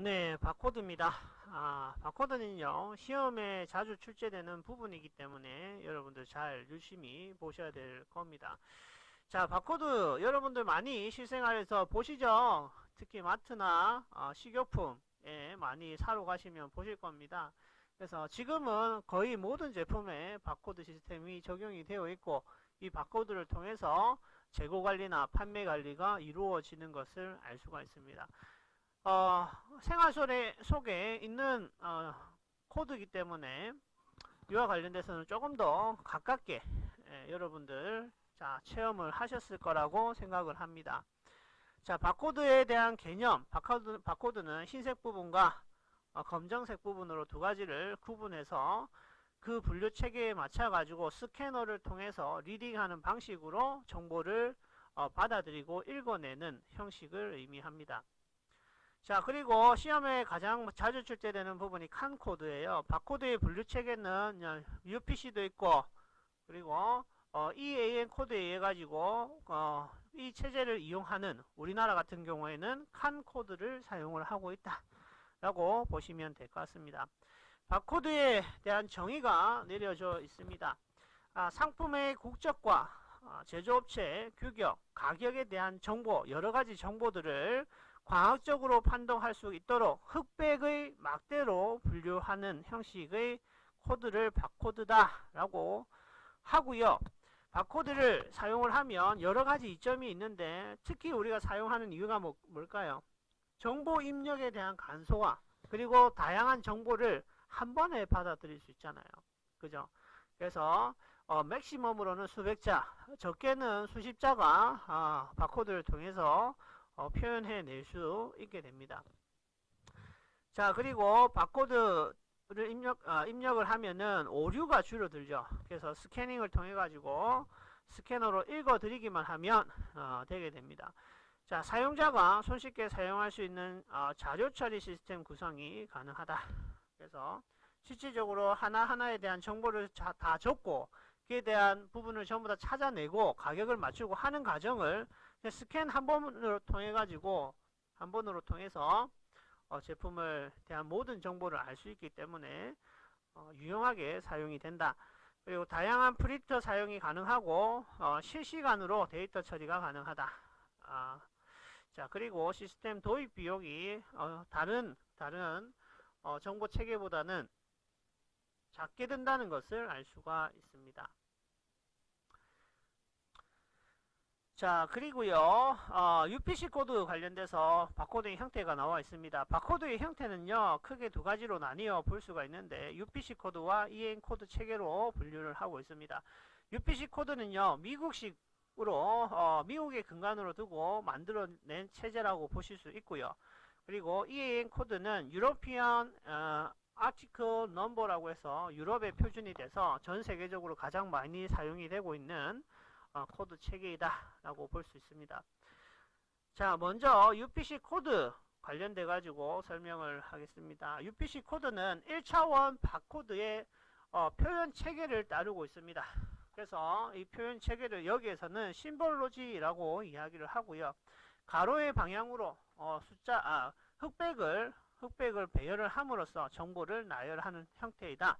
네, 바코드입니다. 바코드는요, 시험에 자주 출제되는 부분이기 때문에 여러분들 잘 유심히 보셔야 될 겁니다. 자, 바코드 여러분들 많이 실생활에서 보시죠? 특히 마트나 식료품에 많이 사러 가시면 보실 겁니다. 그래서 지금은 거의 모든 제품에 바코드 시스템이 적용이 되어 있고, 이 바코드를 통해서 재고 관리나 판매 관리가 이루어지는 것을 알 수가 있습니다. 생활 속에 있는 코드이기 때문에 이와 관련돼서는 조금 더 가깝게 여러분들 체험을 하셨을 거라고 생각을 합니다. 자, 바코드에 대한 개념, 바코드는 흰색 부분과 검정색 부분으로 두 가지를 구분해서 그 분류 체계에 맞춰 가지고 스캐너를 통해서 리딩하는 방식으로 정보를 받아들이고 읽어내는 형식을 의미합니다. 자, 그리고 시험에 가장 자주 출제되는 부분이 칸 코드예요. 바코드의 분류 체계는 UPC도 있고, 그리고 EAN 코드에 의해 가지고 이 체제를 이용하는 우리나라 같은 경우에는 칸 코드를 사용을 하고 있다 라고 보시면 될 것 같습니다. 바코드에 대한 정의가 내려져 있습니다. 상품의 국적과 제조업체 규격, 가격에 대한 정보, 여러가지 정보들을 과학적으로 판독할 수 있도록 흑백의 막대로 분류하는 형식의 코드를 바코드다 라고 하고요. 바코드를 사용을 하면 여러가지 이점이 있는데, 특히 우리가 사용하는 이유가 뭘까요? 정보 입력에 대한 간소화, 그리고 다양한 정보를 한 번에 받아들일 수 있잖아요. 그죠? 그래서 맥시멈으로는 수백 자, 적게는 수십 자가 바코드를 통해서 표현해 낼 수 있게 됩니다. 자, 그리고 바코드를 입력을 하면은 오류가 줄어들죠. 그래서 스캐닝을 통해 가지고 스캐너로 읽어 드리기만 하면 되게 됩니다. 자, 사용자가 손쉽게 사용할 수 있는 자료 처리 시스템 구성이 가능하다. 그래서 실질적으로 하나하나에 대한 정보를 다 적고, 그에 대한 부분을 전부 다 찾아내고 가격을 맞추고 하는 과정을 스캔 한 번으로 통해 가지고, 한 번으로 통해서 제품을 대한 모든 정보를 알 수 있기 때문에 유용하게 사용이 된다. 그리고 다양한 프린터 사용이 가능하고 실시간으로 데이터 처리가 가능하다. 자, 그리고 시스템 도입 비용이 다른 정보 체계보다는 작게 든다는 것을 알 수가 있습니다. 자, 그리고요, UPC 코드 관련돼서 바코드의 형태가 나와 있습니다. 바코드의 형태는요, 크게 두 가지로 나뉘어 볼 수가 있는데, UPC 코드와 EN 코드 체계로 분류를 하고 있습니다. UPC 코드는요, 미국식으로 미국의 근간으로 두고 만들어낸 체제라고 보실 수 있고요. 그리고 EAN 코드는 유로피안 아티클 넘버라고 해서 유럽의 표준이 돼서 전 세계적으로 가장 많이 사용이 되고 있는 코드 체계이다 라고 볼 수 있습니다. 자, 먼저 UPC 코드 관련돼 가지고 설명을 하겠습니다. UPC 코드는 1차원 바코드의 표현 체계를 따르고 있습니다. 그래서 이 표현 체계를 여기에서는 심볼로지라고 이야기를 하고요. 가로의 방향으로 흑백을 배열을 함으로써 정보를 나열하는 형태이다.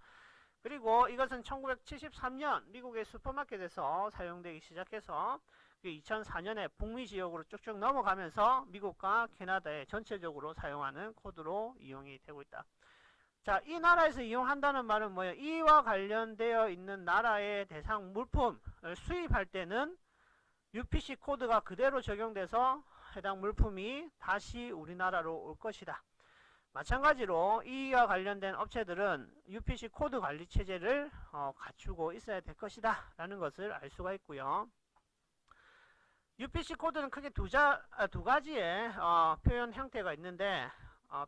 그리고 이것은 1973년 미국의 슈퍼마켓에서 사용되기 시작해서 2004년에 북미 지역으로 쭉쭉 넘어가면서 미국과 캐나다에 전체적으로 사용하는 코드로 이용이 되고 있다. 자, 이 나라에서 이용한다는 말은 뭐예요? 이와 관련되어 있는 나라의 대상 물품을 수입할 때는 UPC 코드가 그대로 적용돼서 해당 물품이 다시 우리나라로 올 것이다. 마찬가지로 이와 관련된 업체들은 UPC 코드 관리 체제를 갖추고 있어야 될 것이다 라는 것을 알 수가 있고요. UPC 코드는 크게 두 가지의 표현 형태가 있는데,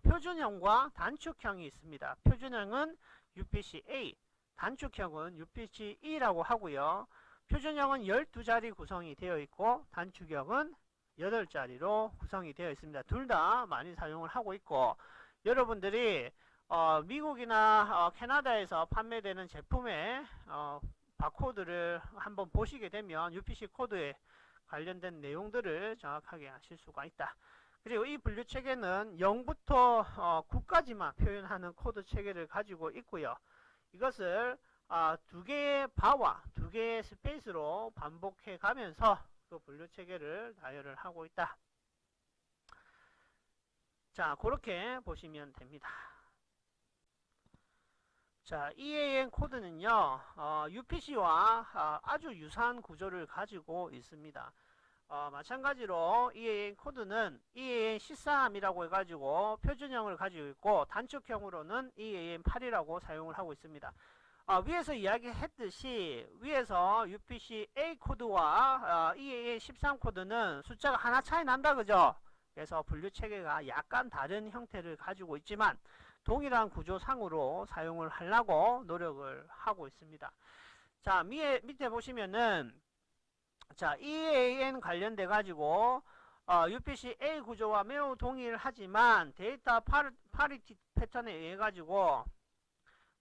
표준형과 단축형이 있습니다. 표준형은 UPC-A, 단축형은 UPC-E라고 하고요. 표준형은 12자리 구성이 되어 있고, 단축형은 8자리로 구성이 되어 있습니다. 둘 다 많이 사용을 하고 있고, 여러분들이 미국이나 캐나다에서 판매되는 제품의 바코드를 한번 보시게 되면 UPC 코드에 관련된 내용들을 정확하게 아실 수가 있다. 그리고 이 분류 체계는 0부터 9까지만 표현하는 코드 체계를 가지고 있고요. 이것을 두 개의 바와 두 개의 스페이스로 반복해 가면서 그 분류 체계를 나열을 하고 있다. 자, 그렇게 보시면 됩니다. 자, EAN 코드는요, UPC와 아주 유사한 구조를 가지고 있습니다. 마찬가지로 EAN 코드는 EAN13이라고 해가지고 표준형을 가지고 있고, 단축형으로는 EAN8이라고 사용을 하고 있습니다. 위에서 이야기했듯이 위에서 UPC A 코드와 EAN13 코드는 숫자가 하나 차이 난다, 그죠? 그래서 분류 체계가 약간 다른 형태를 가지고 있지만 동일한 구조상으로 사용을 하려고 노력을 하고 있습니다. 자, 밑에 보시면은 자, EAN 관련돼 가지고 UPC A 구조와 매우 동일하지만 데이터 파리티 패턴에 의해 가지고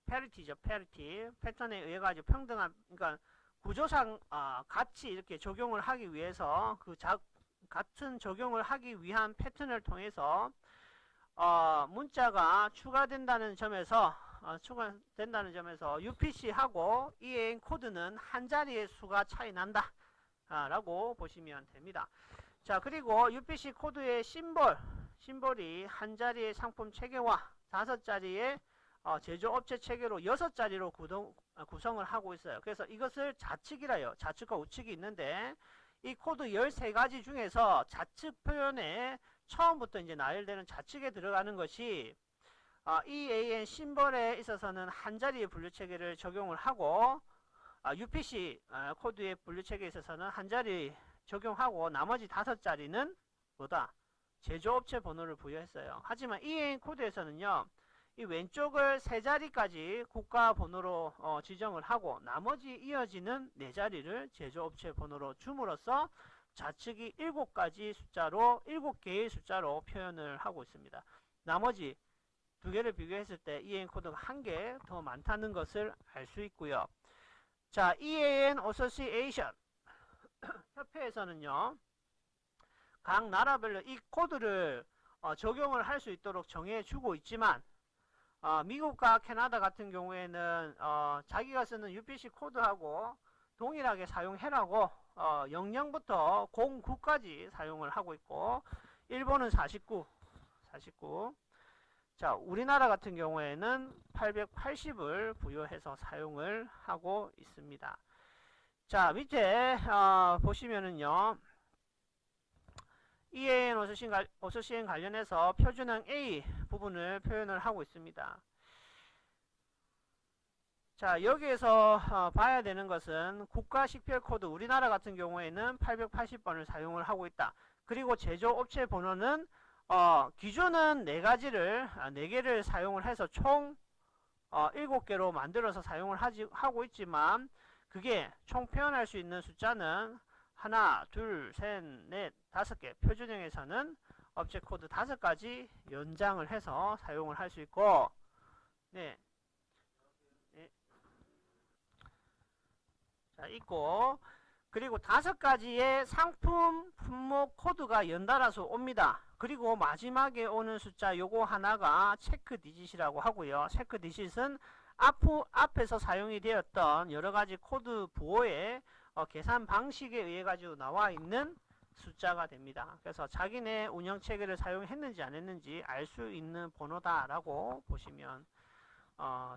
패리티죠, 패리티 패턴에 의해 가지고 평등한, 그러니까 구조상 같이 이렇게 적용을 하기 위해서 같은 적용을 하기 위한 패턴을 통해서 문자가 추가된다는 점에서 UPC하고 EAN 코드는 한 자리의 수가 차이 난다 라고 보시면 됩니다. 자, 그리고 UPC 코드의 심볼이 한 자리의 상품 체계와 5자리의 제조업체 체계로 6자리로 구성을 하고 있어요. 그래서 이것을 좌측이라 해요. 좌측과 우측이 있는데 이 코드 13가지 중에서 좌측 표현에 처음부터 이제 나열되는 좌측에 들어가는 것이 EAN 심볼에 있어서는 한 자리의 분류 체계를 적용을 하고 UPC 코드의 분류 체계에 있어서는 한 자리 적용하고 나머지 5자리는 뭐다? 제조업체 번호를 부여했어요. 하지만 EAN 코드에서는요, 이 왼쪽을 3자리까지 국가 번호로 지정을 하고 나머지 이어지는 4자리를 제조업체 번호로 줌으로써 좌측이 7개의 숫자로 표현을 하고 있습니다. 나머지 두 개를 비교했을 때 EAN 코드가 한 개 더 많다는 것을 알 수 있고요. 자, EAN Association 협회에서는요, 각 나라별로 이 코드를 적용을 할 수 있도록 정해주고 있지만 미국과 캐나다 같은 경우에는 자기가 쓰는 UPC 코드하고 동일하게 사용해라고 00부터 09까지 사용을 하고 있고, 일본은 49. 자, 우리나라 같은 경우에는 880을 부여해서 사용을 하고 있습니다. 자, 밑에 보시면은요, EAN 어소시엔 관련해서 표준형 A 부분을 표현을 하고 있습니다. 자, 여기에서 봐야 되는 것은 국가 식별 코드, 우리나라 같은 경우에는 880번을 사용을 하고 있다. 그리고 제조업체 번호는 기준은 4개를 사용을 해서 총 7개로 만들어서 사용을 하고 있지만, 그게 총 표현할 수 있는 숫자는 하나, 둘, 셋, 넷, 5개. 표준형에서는 업체 코드 5가지 연장을 해서 사용을 할 수 있고, 네. 자, 있고, 그리고 5가지의 상품 품목 코드가 연달아서 옵니다. 그리고 마지막에 오는 숫자 요거 하나가 체크 디짓이라고 하고요. 체크 디짓은 앞에서 사용이 되었던 여러가지 코드 부호의 계산 방식에 의해 가지고 나와 있는 숫자가 됩니다. 그래서 자기네 운영체계를 사용했는지 안 했는지 알 수 있는 번호다 라고 보시면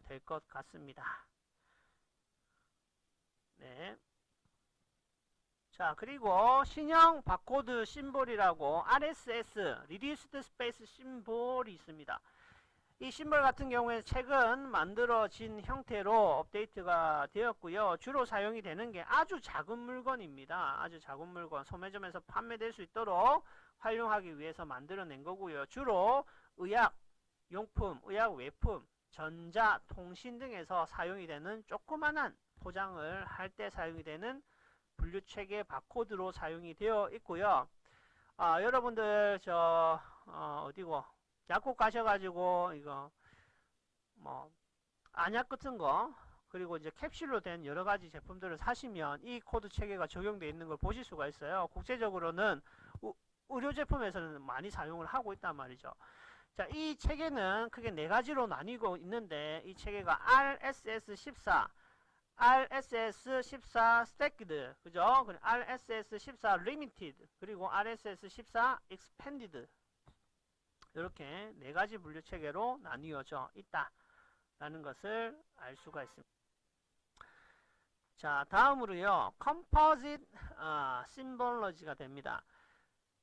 될 것 같습니다. 네. 자, 그리고 신형 바코드 심볼이라고 RSS, Reduced Space 심볼이 있습니다. 이 심볼 같은 경우에 최근 만들어진 형태로 업데이트가 되었고요. 주로 사용이 되는 게 아주 작은 물건입니다. 아주 작은 물건, 소매점에서 판매될 수 있도록 활용하기 위해서 만들어낸 거고요. 주로 의약용품, 의약외품, 전자, 통신 등에서 사용이 되는 조그만한 포장을 할 때 사용이 되는 분류체계 바코드로 사용이 되어 있고요. 여러분들 어디고 약국 가셔가지고 이거 뭐 안약 같은 거, 그리고 이제 캡슐로 된 여러가지 제품들을 사시면 이 코드 체계가 적용되어 있는 걸 보실 수가 있어요. 국제적으로는 의료 제품에서는 많이 사용을 하고 있단 말이죠. 자, 이 체계는 크게 네 가지로 나뉘고 있는데, 이 체계가 RSS14, RSS14 Stacked, 그죠? RSS14 Limited, 그리고 RSS14 Expanded. 이렇게 네 가지 분류 체계로 나뉘어져 있다라는 것을 알 수가 있습니다. 자, 다음으로요, Composite Symbology가 됩니다.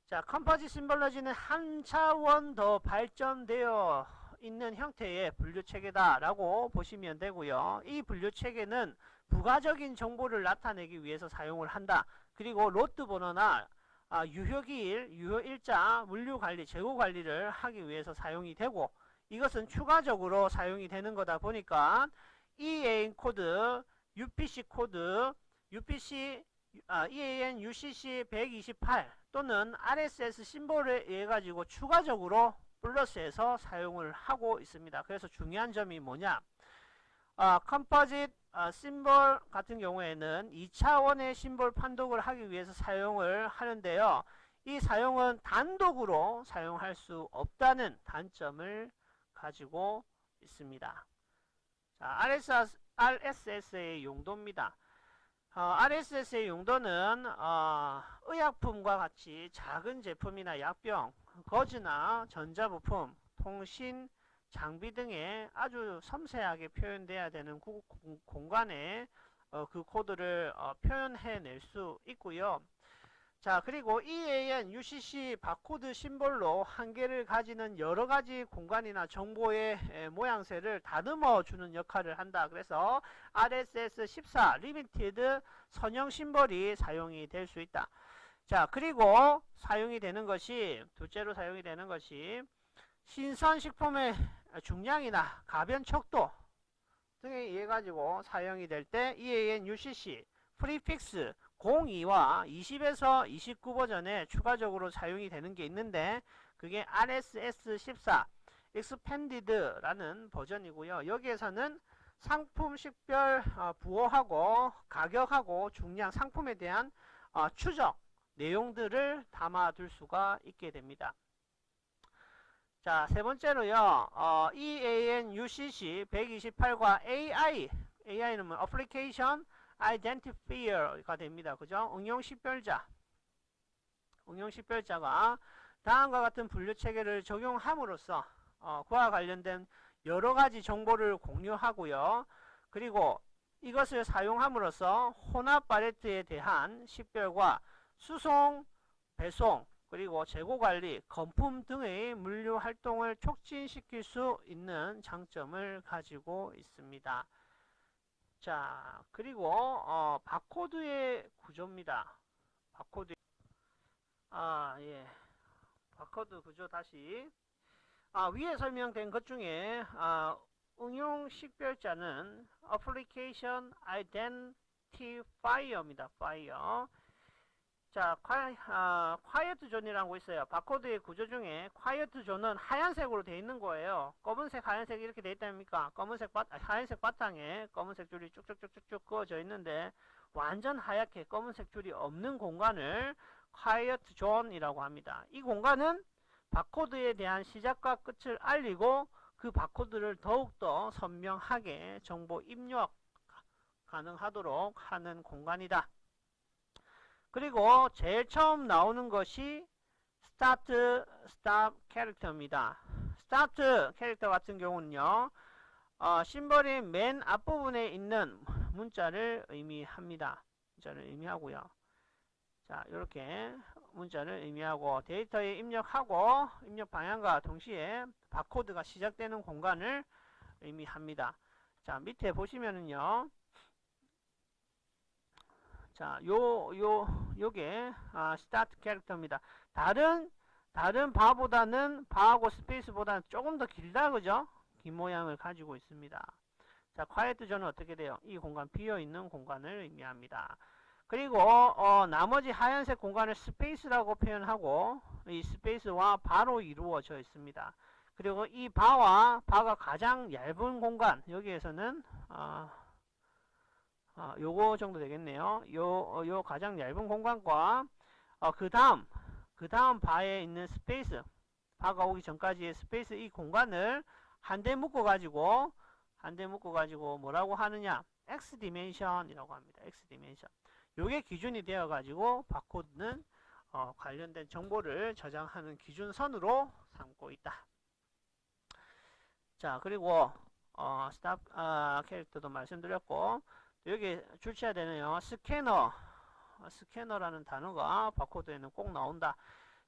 자, 컴포짓 심볼러지는 한 차원 더 발전되어 있는 형태의 분류체계다라고 보시면 되고요. 이 분류체계는 부가적인 정보를 나타내기 위해서 사용을 한다. 그리고 로트 번호나 유효기일, 유효일자, 물류관리, 재고관리를 하기 위해서 사용이 되고, 이것은 추가적으로 사용이 되는 거다 보니까 EAN 코드, UPC 코드, EAN UCC 128 또는 RSS 심볼에 의해 가지고 추가적으로 플러스해서 사용을 하고 있습니다. 그래서 중요한 점이 뭐냐, 컴포짓 심볼 같은 경우에는 2차원의 심볼 판독을 하기 위해서 사용을 하는데요. 이 사용은 단독으로 사용할 수 없다는 단점을 가지고 있습니다. 자, RSS의 용도입니다. RSS의 용도는 의약품과 같이 작은 제품이나 약병, 거즈나 전자부품, 통신, 장비 등에 아주 섬세하게 표현돼야 되는 공간에 그 코드를 표현해낼 수 있고요. 자, 그리고 EAN, UCC 바코드 심볼로 한계를 가지는 여러가지 공간이나 정보의 모양새를 다듬어 주는 역할을 한다. 그래서 RSS14 Limited 선형 심볼이 사용이 될 수 있다. 자, 그리고 사용이 되는 것이, 둘째로 사용이 되는 것이 신선식품의 중량이나 가변 척도 등에 의해 가지고 사용이 될 때 EAN, UCC 프리픽스 02와 20에서 29 버전에 추가적으로 사용이 되는 게 있는데, 그게 RSS14 Expanded라는 버전이고요. 여기에서는 상품 식별 부호하고 가격하고 중량, 상품에 대한 추적 내용들을 담아둘 수가 있게 됩니다. 자, 세 번째로요, EAN UCC 128과 AI는 뭐 Application Identifier가 됩니다. 그죠? 응용식별자가 다음과 같은 분류체계를 적용함으로써 그와 관련된 여러가지 정보를 공유하고요. 그리고 이것을 사용함으로써 혼합 팔레트에 대한 식별과 수송, 배송, 그리고 재고관리, 건품 등의 물류 활동을 촉진시킬 수 있는 장점을 가지고 있습니다. 자, 그리고 바코드의 구조입니다. 바코드 바코드 구조 다시 위에 설명된 것 중에 응용 식별자는 Application Identifier입니다. Fire. 자, quiet zone이라고 있어요. 바코드의 구조 중에 quiet zone은 하얀색으로 되어 있는 거예요. 검은색, 하얀색 이렇게 되어 있다니까. 하얀색 바탕에 검은색 줄이 쭉쭉쭉쭉 그어져 있는데, 완전 하얗게 검은색 줄이 없는 공간을 quiet zone이라고 합니다. 이 공간은 바코드에 대한 시작과 끝을 알리고 그 바코드를 더욱더 선명하게 정보 입력 가능하도록 하는 공간이다. 그리고 제일 처음 나오는 것이 start, stop 캐릭터입니다. start 캐릭터 같은 경우는요, 심벌의 맨 앞부분에 있는 문자를 의미합니다. 문자를 의미하고요. 자, 이렇게 문자를 의미하고 데이터에 입력하고 입력 방향과 동시에 바코드가 시작되는 공간을 의미합니다. 자, 밑에 보시면은요, 자, 요게 스타트 캐릭터입니다. 다른 바하고 스페이스보다는 조금 더 길다, 그죠? 긴 모양을 가지고 있습니다. 자, quiet zone은 어떻게 돼요? 이 공간, 비어있는 공간을 의미합니다. 그리고 나머지 하얀색 공간을 스페이스라고 표현하고, 이 스페이스와 바로 이루어져 있습니다. 그리고 이 바가 가장 얇은 공간, 여기에서는 요거 정도 되겠네요. 요 가장 얇은 공간과 그 그 다음 바에 있는 스페이스, 바가 오기 전까지의 스페이스, 이 공간을 한데 묶어가지고 뭐라고 하느냐? X 디멘션이라고 합니다. X 디멘션. 요게 기준이 되어가지고 바코드는 관련된 정보를 저장하는 기준선으로 삼고 있다. 자, 그리고 스탑 캐릭터도 말씀드렸고, 여기 출시해야 되네요. 스캐너라는 단어가 바코드에는 꼭 나온다.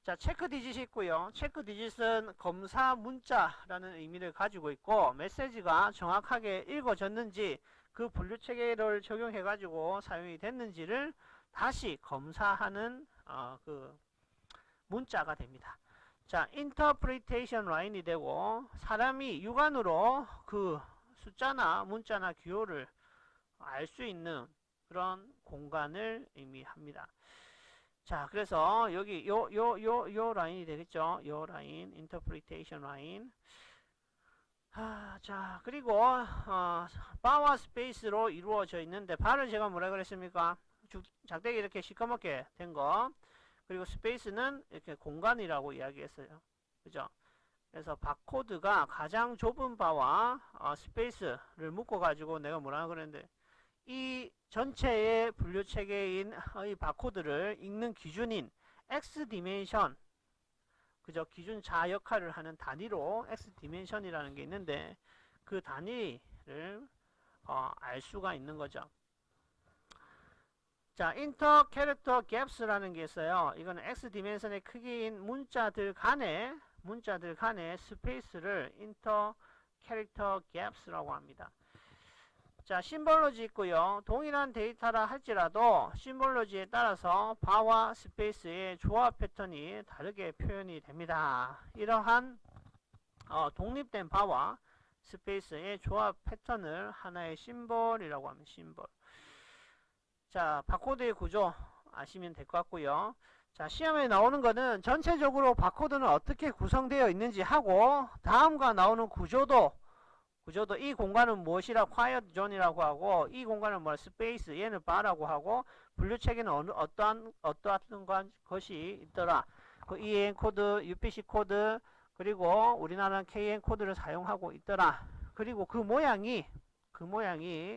자, 체크 디짓이 있고요. 체크 디짓은 검사 문자라는 의미를 가지고 있고, 메시지가 정확하게 읽어졌는지, 그 분류 체계를 적용해 가지고 사용이 됐는지를 다시 검사하는 그 문자가 됩니다. 자, interpretation line이 되고, 사람이 육안으로 그 숫자나 문자나 기호를 알 수 있는 그런 공간을 의미합니다. 자, 그래서 여기 요 라인이 되겠죠. 요 라인, interpretation 라인. 자, 그리고 바와 스페이스로 이루어져 있는데, 바를 제가 뭐라 그랬습니까? 작대기 이렇게 시커멓게 된 거. 그리고 스페이스는 이렇게 공간이라고 이야기했어요. 그죠? 그래서 바코드가 가장 좁은 바와 스페이스를 묶어가지고 내가 뭐라 그랬는데, 이 전체의 분류 체계인 이 바코드를 읽는 기준인 X 디멘션, 그죠? 기준 자 역할을 하는 단위로 X 디멘션이라는 게 있는데, 그 단위를 알 수가 있는 거죠. 자, 인터 캐릭터 갭스라는 게 있어요. 이거는 X 디멘션의 크기인 문자들 간의 스페이스를 인터 캐릭터 갭스라고 합니다. 자, 심볼로지 있고요. 동일한 데이터라 할지라도 심볼로지에 따라서 바와 스페이스의 조합 패턴이 다르게 표현이 됩니다. 이러한 독립된 바와 스페이스의 조합 패턴을 하나의 심볼이라고 합니다. 심볼. 자, 바코드의 구조 아시면 될 것 같고요. 자, 시험에 나오는 거는 전체적으로 바코드는 어떻게 구성되어 있는지 하고, 다음과 나오는 구조도 이 공간은 무엇이라 quiet zone이라고 하고, 이 공간은 뭐 스페이스, 얘는 바라고 하고, 분류 체계는 어떠한 것이 있더라. 그 EAN 코드, UPC 코드, 그리고 우리나라는 KN 코드를 사용하고 있더라. 그리고 그 모양이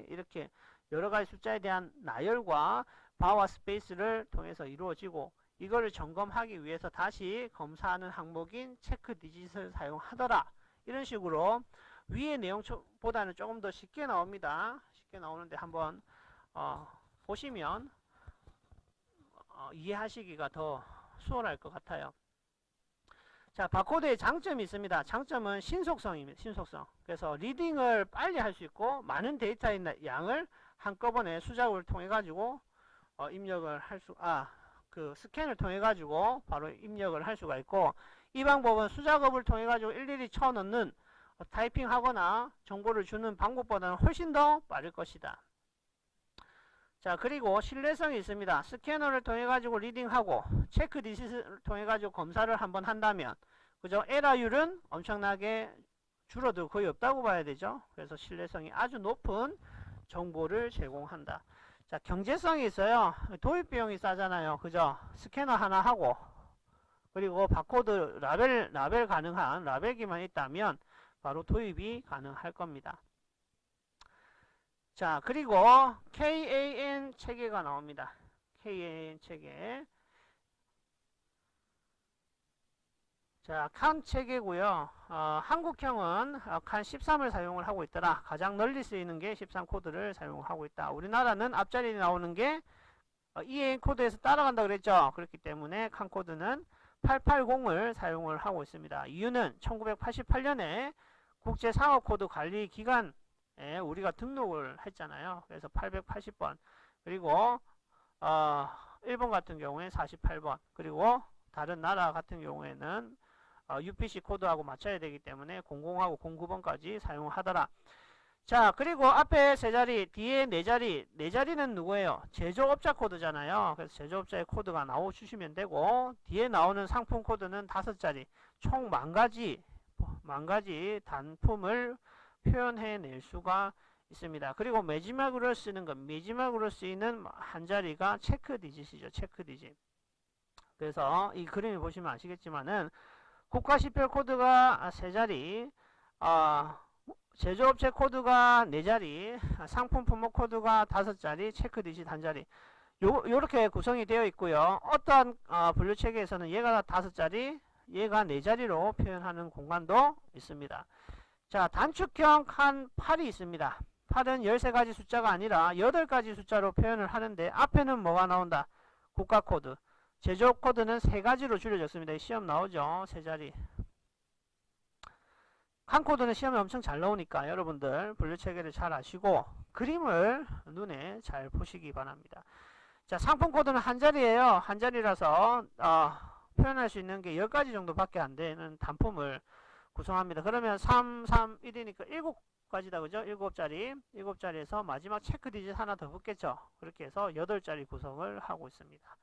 이렇게 여러 가지 숫자에 대한 나열과 바와 스페이스를 통해서 이루어지고, 이거를 점검하기 위해서 다시 검사하는 항목인 체크 디짓을 사용하더라. 이런 식으로 위의 내용보다는 조금 더 쉽게 나옵니다. 쉽게 나오는데 한번 보시면 이해하시기가 더 수월할 것 같아요. 자, 바코드의 장점이 있습니다. 장점은 신속성입니다. 신속성. 그래서 리딩을 빨리 할 수 있고, 많은 데이터의 양을 한꺼번에 수작업을 통해 가지고 입력을 할 수, 그 스캔을 통해 가지고 바로 입력을 할 수가 있고, 이 방법은 수작업을 통해 가지고 일일이 쳐넣는 타이핑하거나 정보를 주는 방법보다는 훨씬 더 빠를 것이다. 자, 그리고 신뢰성이 있습니다. 스캐너를 통해 가지고 리딩하고 체크 디짓을 통해 가지고 검사를 한번 한다면, 그죠? 에러율은 엄청나게 줄어들고 거의 없다고 봐야 되죠. 그래서 신뢰성이 아주 높은 정보를 제공한다. 자, 경제성이 있어요. 도입 비용이 싸잖아요. 그죠? 스캐너 하나 하고, 그리고 바코드 라벨 가능한 라벨기만 있다면 바로 도입이 가능할 겁니다. 자, 그리고 KAN 체계가 나옵니다. KAN 체계. 자, 칸 체계고요. 한국형은 칸 13을 사용을 하고 있더라. 가장 널리 쓰이는 게 13 코드를 사용하고 있다. 우리나라는 앞자리에 나오는 게 EAN 코드에서 따라간다 그랬죠. 그렇기 때문에 칸 코드는 880을 사용을 하고 있습니다. 이유는 1988년에 국제상업코드관리기관에 우리가 등록을 했잖아요. 그래서 880번, 그리고 일본 같은 경우에 48번, 그리고 다른 나라 같은 경우에는 UPC 코드하고 맞춰야 되기 때문에 00하고 09번까지 사용하더라. 자, 그리고 앞에 3자리, 뒤에 4자리, 4자리는 누구예요? 제조업자 코드잖아요. 그래서 제조업자의 코드가 나와주시면 되고, 뒤에 나오는 상품 코드는 5자리, 총 10,000가지 단품을 표현해낼 수가 있습니다. 그리고 마지막으로 쓰이는 한 자리가 체크 디짓이죠. 체크 디짓. 그래서 이 그림을 보시면 아시겠지만은 국가시별 코드가 3자리, 제조업체 코드가 4자리, 상품 품목 코드가 5자리, 체크 디짓 1자리. 요렇게 구성이 되어 있고요. 어떠한 분류 체계에서는 얘가 5자리, 얘가 4자리로 표현하는 공간도 있습니다. 자, 단축형 칸 8이 있습니다. 8은 13가지 숫자가 아니라 8가지 숫자로 표현을 하는데 앞에는 뭐가 나온다? 국가 코드. 제조업 코드는 3가지로 줄여졌습니다. 시험 나오죠? 3자리. 칸 코드는 시험에 엄청 잘 나오니까 여러분들 분류 체계를 잘 아시고 그림을 눈에 잘 보시기 바랍니다. 자, 상품 코드는 1자리예요. 1자리라서 표현할 수 있는 게 10가지 정도밖에 안 되는 단품을 구성합니다. 그러면 3, 3, 1이니까 7가지다. 그죠? 7자리에서 마지막 체크 디짓 하나 더 붙겠죠? 그렇게 해서 8자리 구성을 하고 있습니다.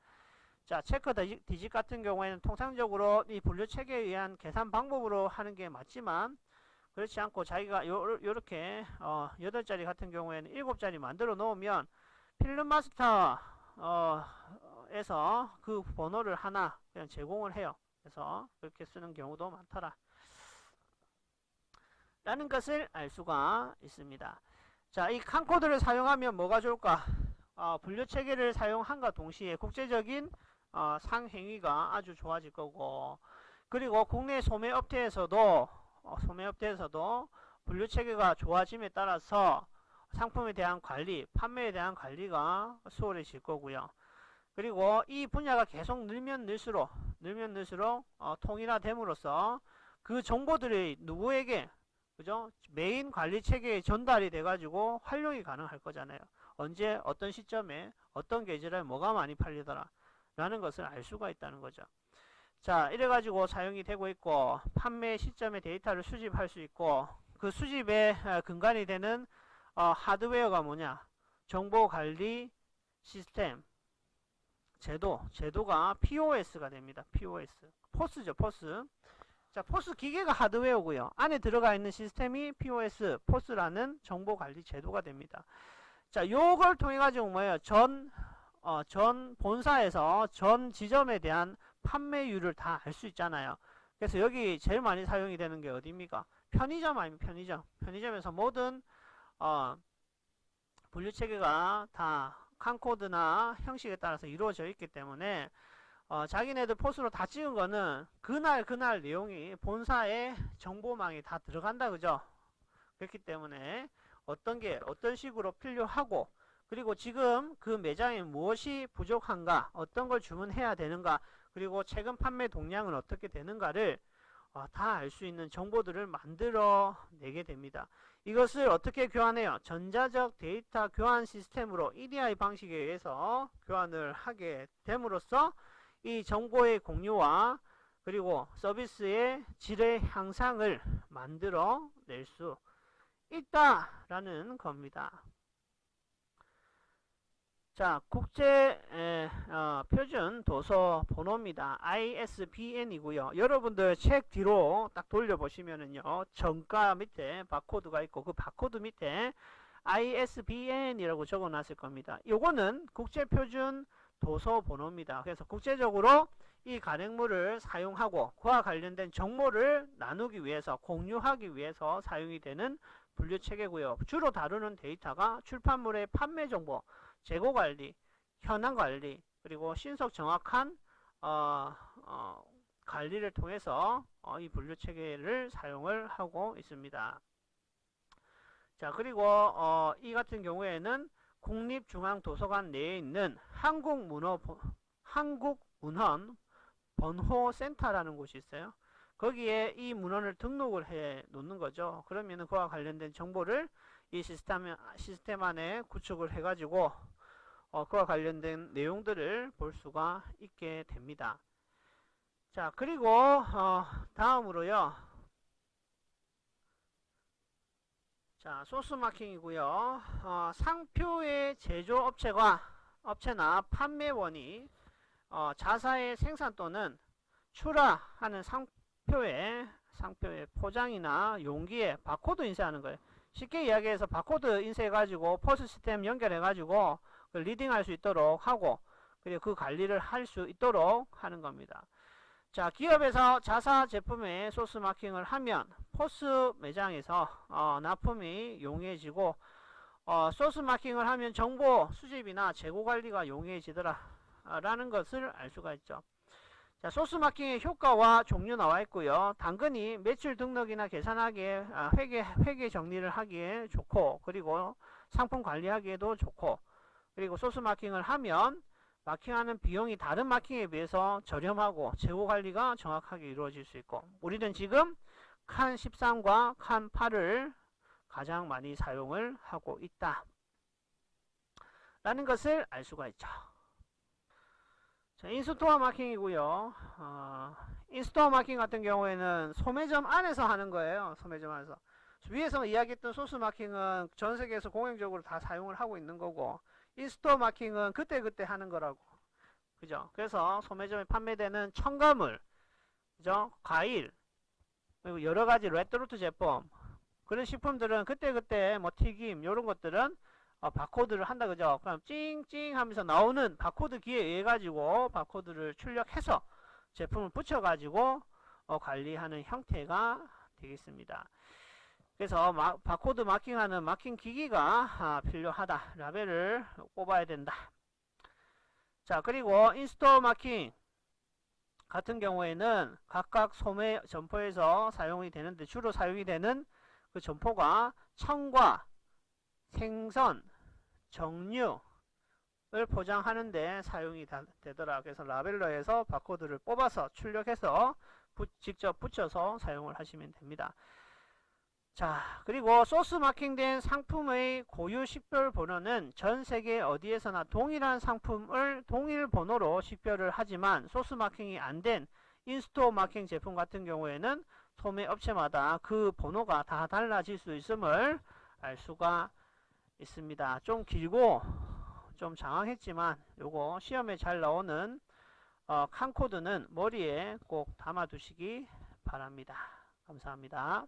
자, 체크 디짓 같은 경우에는 통상적으로 이 분류 체계에 의한 계산 방법으로 하는 게 맞지만 그렇지 않고 자기가 요렇게 8자리 같은 경우에는 7자리 만들어 놓으면 필름마스터 에서 그 번호를 하나 그냥 제공을 해요. 그래서 그렇게 쓰는 경우도 많더라 라는 것을 알 수가 있습니다. 자, 이 칸 코드를 사용하면 뭐가 좋을까? 분류 체계를 사용함과 동시에 국제적인 상행위가 아주 좋아질 거고, 그리고 국내 소매업체에서도 분류 체계가 좋아짐에 따라서 상품에 대한 관리, 판매에 대한 관리가 수월해질 거고요. 그리고 이 분야가 계속 늘면 늘수록 통일화됨으로써 그 정보들이 누구에게, 그죠? 메인 관리 체계에 전달이 돼가지고 활용이 가능할 거잖아요. 언제, 어떤 시점에, 어떤 계절에 뭐가 많이 팔리더라 라는 것을 알 수가 있다는 거죠. 자, 이래가지고 사용이 되고 있고, 판매 시점에 데이터를 수집할 수 있고, 그 수집의 근간이 되는 하드웨어가 뭐냐? 정보관리 시스템, 제도가 POS가 됩니다. POS. 포스죠, 포스. 자, 포스 기계가 하드웨어고요. 안에 들어가 있는 시스템이 POS, 포스라는 정보관리 제도가 됩니다. 자, 요걸 통해 가지고 뭐예요? 전 본사에서 전 지점에 대한 판매율을 다 알 수 있잖아요. 그래서 여기 제일 많이 사용이 되는 게 어디입니까? 편의점 아닙니까? 편의점. 편의점에서 모든 분류 체계가 다 칸코드나 형식에 따라서 이루어져 있기 때문에 자기네들 포스로 다 찍은 거는 그날 내용이 본사의 정보망에 다 들어간다. 그죠? 그렇기 때문에 어떤 식으로 필요하고, 그리고 지금 그 매장에 무엇이 부족한가, 어떤 걸 주문해야 되는가, 그리고 최근 판매 동량은 어떻게 되는가를 다 알 수 있는 정보들을 만들어 내게 됩니다. 이것을 어떻게 교환해요? 전자적 데이터 교환 시스템으로 EDI 방식에 의해서 교환을 하게 됨으로써 이 정보의 공유와 그리고 서비스의 질의 향상을 만들어 낼 수 있다라는 겁니다. 자, 국제 표준 도서 번호입니다. ISBN이고요. 여러분들 책 뒤로 딱 돌려보시면은요, 정가 밑에 바코드가 있고 그 바코드 밑에 ISBN이라고 적어놨을 겁니다. 요거는 국제 표준 도서 번호입니다. 그래서 국제적으로 이 간행물을 사용하고 그와 관련된 정보를 나누기 위해서, 공유하기 위해서 사용이 되는 분류 체계고요. 주로 다루는 데이터가 출판물의 판매 정보, 재고 관리, 현황 관리, 그리고 신속 정확한 관리를 통해서 이 분류 체계를 사용을 하고 있습니다. 자, 그리고 이 같은 경우에는 국립중앙도서관 내에 있는 한국문헌 번호센터라는 곳이 있어요. 거기에 이 문헌을 등록을 해 놓는 거죠. 그러면은 그와 관련된 정보를 이 시스템 안에 구축을 해가지고 그와 관련된 내용들을 볼 수가 있게 됩니다. 자, 그리고 다음으로요. 자, 소스 마킹이고요. 상표의 제조업체나 판매원이 자사의 생산 또는 출하하는 상표의 포장이나 용기에 바코드 인쇄하는 거예요. 쉽게 이야기해서 바코드 인쇄해가지고 포스 시스템 연결해가지고 리딩할 수 있도록 하고, 그리고 그 관리를 할 수 있도록 하는 겁니다. 자, 기업에서 자사 제품에 소스 마킹을 하면 포스 매장에서 납품이 용이해지고 소스 마킹을 하면 정보 수집이나 재고 관리가 용이해지더라 라는 것을 알 수가 있죠. 자, 소스 마킹의 효과와 종류 나와 있고요. 당근이 매출 등록이나 계산하기에 회계 정리를 하기에 좋고, 그리고 상품 관리하기에도 좋고, 그리고 소스 마킹을 하면 마킹하는 비용이 다른 마킹에 비해서 저렴하고 재고 관리가 정확하게 이루어질 수 있고, 우리는 지금 칸 13과 칸 8을 가장 많이 사용을 하고 있다 라는 것을 알 수가 있죠. 자, 인스토어 마킹이고요. 인스토어 마킹 같은 경우에는 소매점 안에서 하는 거예요. 소매점 안에서. 위에서 이야기했던 소스 마킹은 전 세계에서 공용적으로 다 사용을 하고 있는 거고, 인스토어 마킹은 그때그때 하는 거라고. 그죠? 그래서 소매점에 판매되는 첨가물, 그죠? 과일, 그리고 여러 가지 레토르트 제품, 그런 식품들은 그때그때 뭐 튀김, 요런 것들은 바코드를 한다, 그죠? 그럼 찡찡 하면서 나오는 바코드 기에 의해 가지고 바코드를 출력해서 제품을 붙여가지고 관리하는 형태가 되겠습니다. 그래서 바코드 마킹하는 마킹 기기가 필요하다. 라벨을 꼽아야 된다. 자, 그리고 인스토어 마킹 같은 경우에는 각각 소매 점포에서 사용이 되는데, 주로 사용이 되는 그 점포가 첨가, 생선, 정류를 포장하는데 사용이 되더라. 그래서 라벨러에서 바코드를 뽑아서 출력해서 직접 붙여서 사용을 하시면 됩니다. 자, 그리고 소스 마킹된 상품의 고유 식별 번호는 전 세계 어디에서나 동일한 상품을 동일 번호로 식별을 하지만, 소스 마킹이 안 된 인스토어 마킹 제품 같은 경우에는 소매 업체마다 그 번호가 다 달라질 수 있음을 알 수가 있습니다. 좀 길고 좀 장황했지만 요거 시험에 잘 나오는 칸 코드는 머리에 꼭 담아 두시기 바랍니다. 감사합니다.